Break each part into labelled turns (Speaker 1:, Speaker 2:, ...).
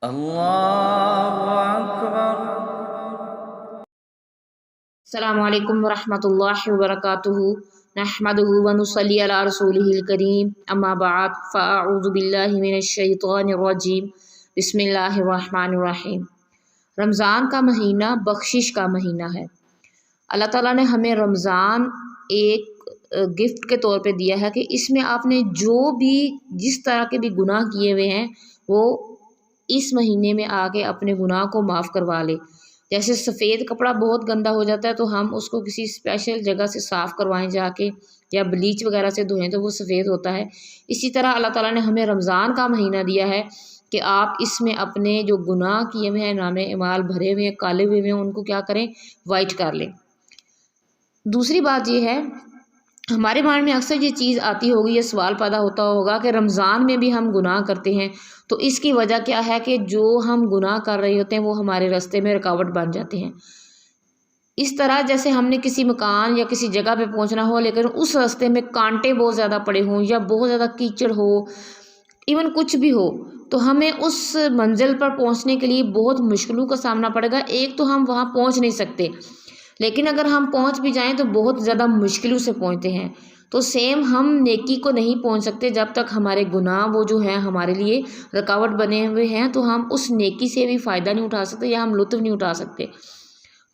Speaker 1: Allahu Akbar.
Speaker 2: अस्सलामु अलैकुम वरहमतुल्लाहि वबरकातुहू नहमदुहु व नुसल्ली अला रसूलिहिल करीम अम्मा बाद फ़अऊज़ु बिल्लाहि मिनश शैतानिर रजीम बिस्मिल्लाहिर रहमानिर रहीम। रमज़ान का महीना बख्शिश का महीना है। अल्लाह ताला ने हमें रमज़ान एक गिफ्ट के तौर पे दिया है कि इसमें आपने जो भी जिस तरह के भी गुनाह किए हुए हैं वो इस महीने में आके अपने गुनाह को माफ़ करवा ले। जैसे सफ़ेद कपड़ा बहुत गंदा हो जाता है तो हम उसको किसी स्पेशल जगह से साफ़ करवाएं जाके या ब्लीच वगैरह से धोएं तो वो सफ़ेद होता है। इसी तरह अल्लाह ताला ने हमें रमज़ान का महीना दिया है कि आप इसमें अपने जो गुनाह किए हुए हैं, नामे इमाल भरे हुए हैं, काले हुए हैं, उनको क्या करें, वाइट कर लें। दूसरी बात ये है, हमारे माइंड में अक्सर ये चीज़ आती होगी, ये सवाल पैदा होता होगा कि रमज़ान में भी हम गुनाह करते हैं तो इसकी वजह क्या है कि जो हम गुनाह कर रहे होते हैं वो हमारे रास्ते में रुकावट बन जाते हैं। इस तरह जैसे हमने किसी मकान या किसी जगह पे पहुंचना हो लेकिन उस रास्ते में कांटे बहुत ज़्यादा पड़े हों या बहुत ज़्यादा कीचड़ हो, इवन कुछ भी हो, तो हमें उस मंजिल पर पहुंचने के लिए बहुत मुश्किलों का सामना पड़ेगा। एक तो हम वहाँ पहुँच नहीं सकते, लेकिन अगर हम पहुंच भी जाएं तो बहुत ज़्यादा मुश्किलों से पहुंचते हैं। तो सेम हम नेकी को नहीं पहुंच सकते जब तक हमारे गुनाह वो जो है हमारे लिए रुकावट बने हुए हैं, तो हम उस नेकी से भी फ़ायदा नहीं उठा सकते या हम लुत्फ़ नहीं उठा सकते।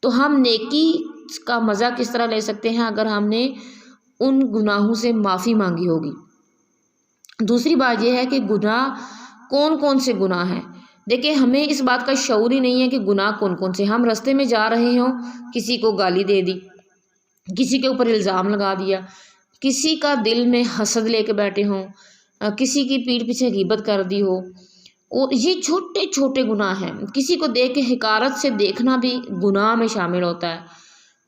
Speaker 2: तो हम नेकी का मज़ा किस तरह ले सकते हैं अगर हमने उन गुनाहों से माफ़ी मांगी होगी। दूसरी बात यह है कि गुनाह कौन कौन से गुनाह हैं। देखिए, हमें इस बात का शऊर ही नहीं है कि गुनाह कौन कौन से। हम रास्ते में जा रहे हों, किसी को गाली दे दी, किसी के ऊपर इल्ज़ाम लगा दिया, किसी का दिल में हसद लेके बैठे हों, किसी की पीठ पीछे ग़ीबत कर दी हो, और ये छोटे छोटे गुनाह हैं। किसी को देख के हिकारत से देखना भी गुनाह में शामिल होता है।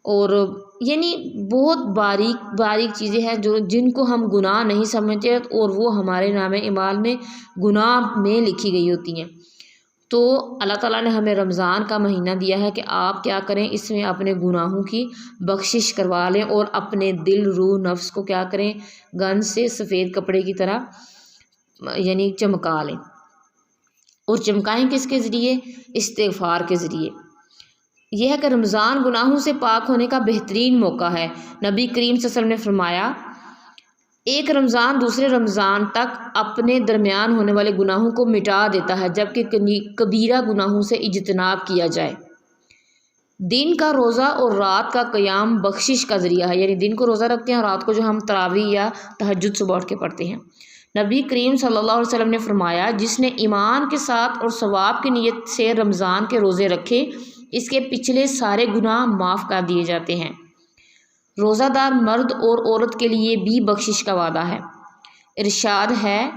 Speaker 2: और यानी बहुत बारीक बारीक चीज़ें हैं जो जिनको हम गुनाह नहीं समझते और वो हमारे नामे इमाल में गुनाह में लिखी गई होती हैं। तो अल्लाह ताला ने हमें रमज़ान का महीना दिया है कि आप क्या करें, इसमें अपने गुनाहों की बख्शिश करवा लें और अपने दिल, रूह, नफ्स को क्या करें, गन से सफ़ेद कपड़े की तरह यानी चमका लें। और चमकाएं किसके ज़रिए? इस्तिग़फ़ार के ज़रिए। यह है कि रमज़ान गुनाहों से पाक होने का बेहतरीन मौका है। नबी करीम सल्लल्लाहु अलैहि वसल्लम ने फरमाया, एक रमज़ान दूसरे रमज़ान तक अपने दरमियान होने वाले गुनाहों को मिटा देता है, जबकि कबीरा गुनाहों से इज्तनाब किया जाए। दिन का रोज़ा और रात का क़याम बख्शिश का ज़रिया है। यानी दिन को रोज़ा रखते हैं और रात को जो हम तरावी या तहज्जुद सुबह उठ के पढ़ते हैं। नबी करीम सल्लल्लाहु अलैहि वसल्लम ने फरमाया, जिसने ईमान के साथ और सवाब की नीयत से रमज़ान के रोज़े रखे, इसके पिछले सारे गुनाह माफ़ कर दिए जाते हैं। रोज़ादार मर्द और औरत के लिए भी बख्शिश का वादा है। इरशाद है,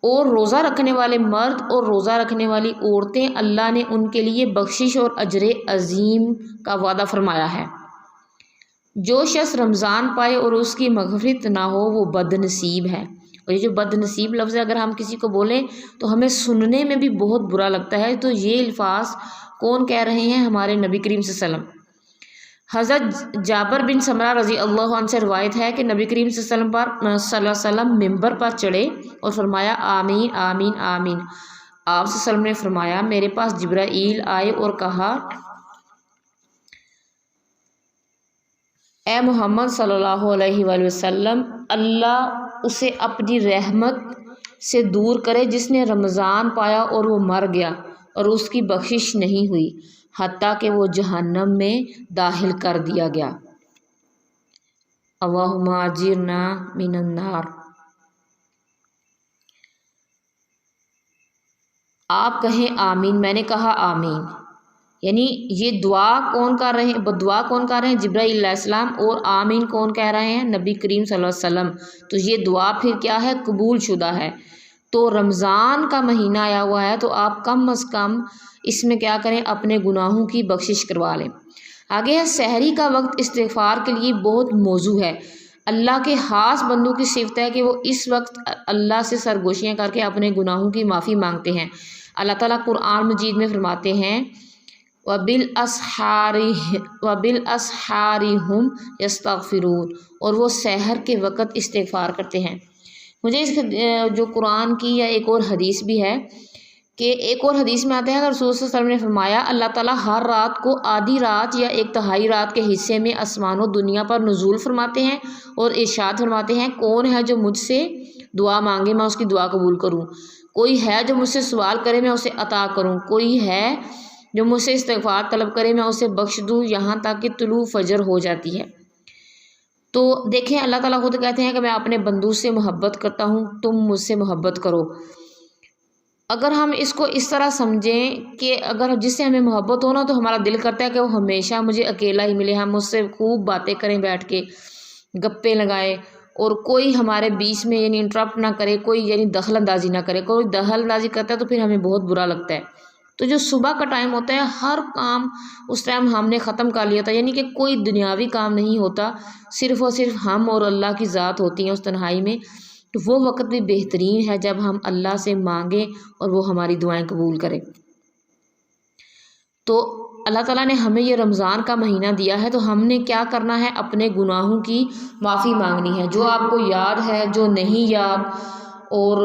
Speaker 2: और रोज़ा रखने वाले मर्द और रोज़ा रखने वाली औरतें, अल्लाह ने उनके लिए बख्शिश और अजर अजीम का वादा फरमाया है। जो शख्स रमज़ान पाए और उसकी मग़फ़िरत ना हो वो बदनसीब है। और ये जो बदनसीब लफ्ज़ है, अगर हम किसी को बोलें तो हमें सुनने में भी बहुत बुरा लगता है। तो ये अल्फाज कौन कह रहे हैं? हमारे नबी करीम सल्लल्लाहु अलैहि वसल्लम। हज़रत जाबर बिन समरा रज़ी अल्लाह अन्हु से रवायत है कि नबी करीम सल्लल्लाहु अलैहि वसल्लम मिंबर पर चढ़े और फरमाया, आमीन आमीन आमीन। आप सल्लल्लाहु अलैहि वसल्लम ने फरमाया, मेरे पास जिब्राईल आए और कहा, ए मोहम्मद सल्लल्लाहु अलैहि वसल्लम, अल्लाह उसे अपनी रहमत से दूर करे जिसने रमज़ान पाया और वो मर गया और उसकी बख्शिश नहीं हुई, हत्ता कि वो जहन्नम में दाखिल कर दिया गया। अल्लाहुम्मा अजिरना मिनन नार। आप कहें आमीन। मैंने कहा आमीन। यानी ये दुआ कौन कर रहे हैं? बदुआ कौन कर रहे हैं? जिब्राईल अलैहिस्सलाम। और आमीन कौन कह रहे हैं? नबी करीम सल्लल्लाहु अलैहि वसल्लम। तो ये दुआ फिर क्या है? कबूल शुदा है। तो रमज़ान का महीना आया हुआ है तो आप कम अज़ कम इसमें क्या करें, अपने गुनाहों की बख्शिश करवा लें। आगे है सहरी का वक्त इस्तिग़फ़ार के लिए बहुत मौजू है। अल्लाह के ख़ास बंदों की सिफ़त है कि वो इस वक्त अल्लाह से सरगोशियाँ करके अपने गुनाहों की माफ़ी मांगते हैं। अल्लाह ताला कुरान मजीद में फरमाते हैं, वबिल अस्हारी हुम यस्तगफिरून, और वो सहर के वक़्त इस्तिग़फ़ार करते हैं। मुझे इस जो कुरान की या एक और हदीस भी है کہ ایک اور حدیث میں آتے ہیں کہ رسول صلی اللہ علیہ وسلم نے فرمایا اللہ تعالیٰ ہر رات کو آدھی رات یا ایک تہائی رات کے حصے میں آسمان و دنیا پر نزول فرماتے ہیں اور ارشاد فرماتے ہیں کون ہے جو مجھ سے دعا مانگے میں اس کی دعا قبول کروں، کوئی ہے جو مجھ سے سوال کرے میں اسے عطا کروں، کوئی ہے جو مجھ سے استغفار طلب کرے میں اسے بخش دوں یہاں تک کہ طلوع فجر ہو جاتی ہے۔ تو دیکھیں اللہ تعالیٰ خود کہتے ہیں کہ میں اپنے بندوں سے محبت کرتا ہوں، تم مجھ سے محبت کرو۔ اگر ہم اس کو اس طرح سمجھیں کہ اگر جس سے ہمیں محبت ہو نا تو ہمارا دل کرتا ہے کہ وہ ہمیشہ مجھے اکیلا ہی ملے، ہم اس سے خوب باتیں کریں بیٹھ کے، گپے لگائیں اور کوئی ہمارے بیچ میں یعنی انٹرپٹ نہ کرے، کوئی یعنی دخل اندازی نہ کرے۔ کوئی دخل اندازی کرتا ہے تو پھر ہمیں بہت برا لگتا ہے۔ تو جو صبح کا ٹائم ہوتا ہے ہر کام اس ٹائم ہم نے ختم کر لیا تھا، یعنی کہ کوئی دنیاوی کام نہیں ہوتا، صرف اور صرف ہم اور اللہ کی ذات ہوتی ہیں اس تنہائی میں۔ تو وہ وقت بھی بہترین ہے جب ہم اللہ سے مانگیں اور وہ ہماری دعائیں قبول کرے۔ تو اللہ تعالیٰ نے ہمیں یہ رمضان کا مہینہ دیا ہے تو ہم نے کیا کرنا ہے، اپنے گناہوں کی معافی مانگنی ہے، جو آپ کو یاد ہے، جو نہیں یاد اور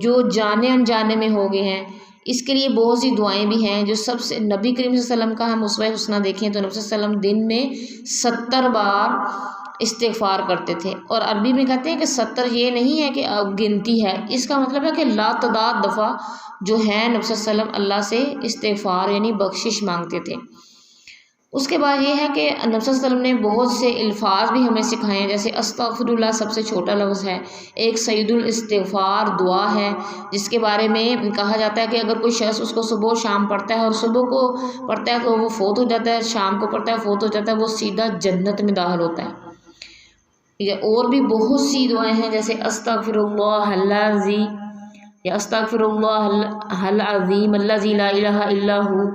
Speaker 2: جو جانے انجانے میں ہو گئے ہیں۔ اس کے لیے بہت سی دعائیں بھی ہیں جو سب سے نبی کریم صلی اللہ علیہ وسلم کا ہم اسوہ حسنہ دیکھیں تو نبی صلی اللہ علیہ وسلم دن میں 70 بار استغفار کرتے تھے، اور عربی میں کہتے ہیں کہ 70 یہ نہیں ہے کہ گنتی ہے، اس کا مطلب ہے کہ لا تعداد دفعہ جو ہے نبی صلی اللہ علیہ وسلم اللہ سے استغفار یعنی بخشش مانگتے تھے۔ اس کے بعد یہ ہے کہ نبی صلی اللہ علیہ وسلم نے بہت سے الفاظ بھی ہمیں سکھائے ہیں، جیسے استغفر اللہ سب سے چھوٹا لفظ ہے، ایک سید الاستغفار دعا ہے جس کے بارے میں کہا جاتا ہے کہ اگر کوئی شخص اس کو صبح و شام پڑھتا ہے اور صبح کو پڑھتا ہے تو وہ فوت ہو جاتا ہے، شام کو پڑھتا ہے فوت ہو جاتا ہے، وہ سیدھا جنت میں داخل ہوتا ہے۔ اور بھی بہت سی دعائیں ہیں جیسے استغفر اللہ العظیم یا استغفر اللہ العظیم الذی لا الہ الا هو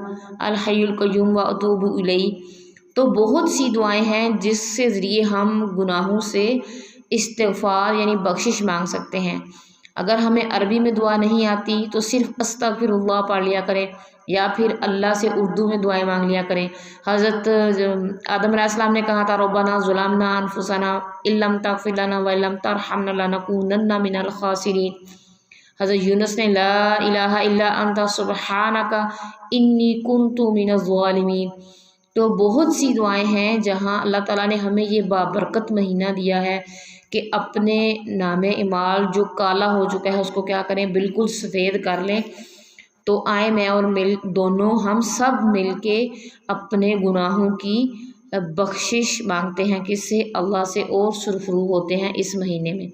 Speaker 2: الحی القیوم واتوب الیہ۔ تو بہت سی دعائیں ہیں جس کے ذریعے ہم گناہوں سے استغفار یعنی بخشش مانگ سکتے ہیں۔ اگر ہمیں عربی میں دعا نہیں آتی تو صرف استغفر اللہ پڑھ لیا کریں یا پھر اللہ سے اردو میں دعائیں مانگ لیا کریں۔ حضرت آدم علیہ السلام نے کہا تھا ربنا ظلمنا انفسنا ان لم تغفر لنا وان لم ترحمنا لنکونن من الخاسرین۔ حضرت یونس نے لا الہ الا انت سبحانک انی کنت من الظالمین۔ تو بہت سی دعائیں ہیں جہاں اللہ تعالیٰ نے ہمیں یہ بابرکت مہینہ دیا ہے کہ اپنے نام اعمال جو کالا ہو چکا ہے اس کو کیا کریں، بالکل سفید کر لیں۔ تو آئیں میں اور دونوں ہم سب مل کے اپنے گناہوں کی بخشش مانگتے ہیں، کس سے، اللہ سے، اور سرخرو ہوتے ہیں اس مہینے میں۔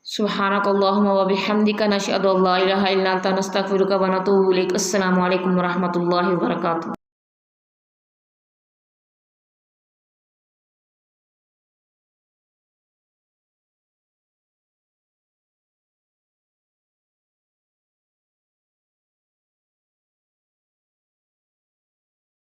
Speaker 2: سبحانک اللہم و بحمدک نشہد ان لا الہ الا انت نستغفرک و نتوب الیک۔ السلام علیکم ورحمۃ اللہ وبرکاتہ۔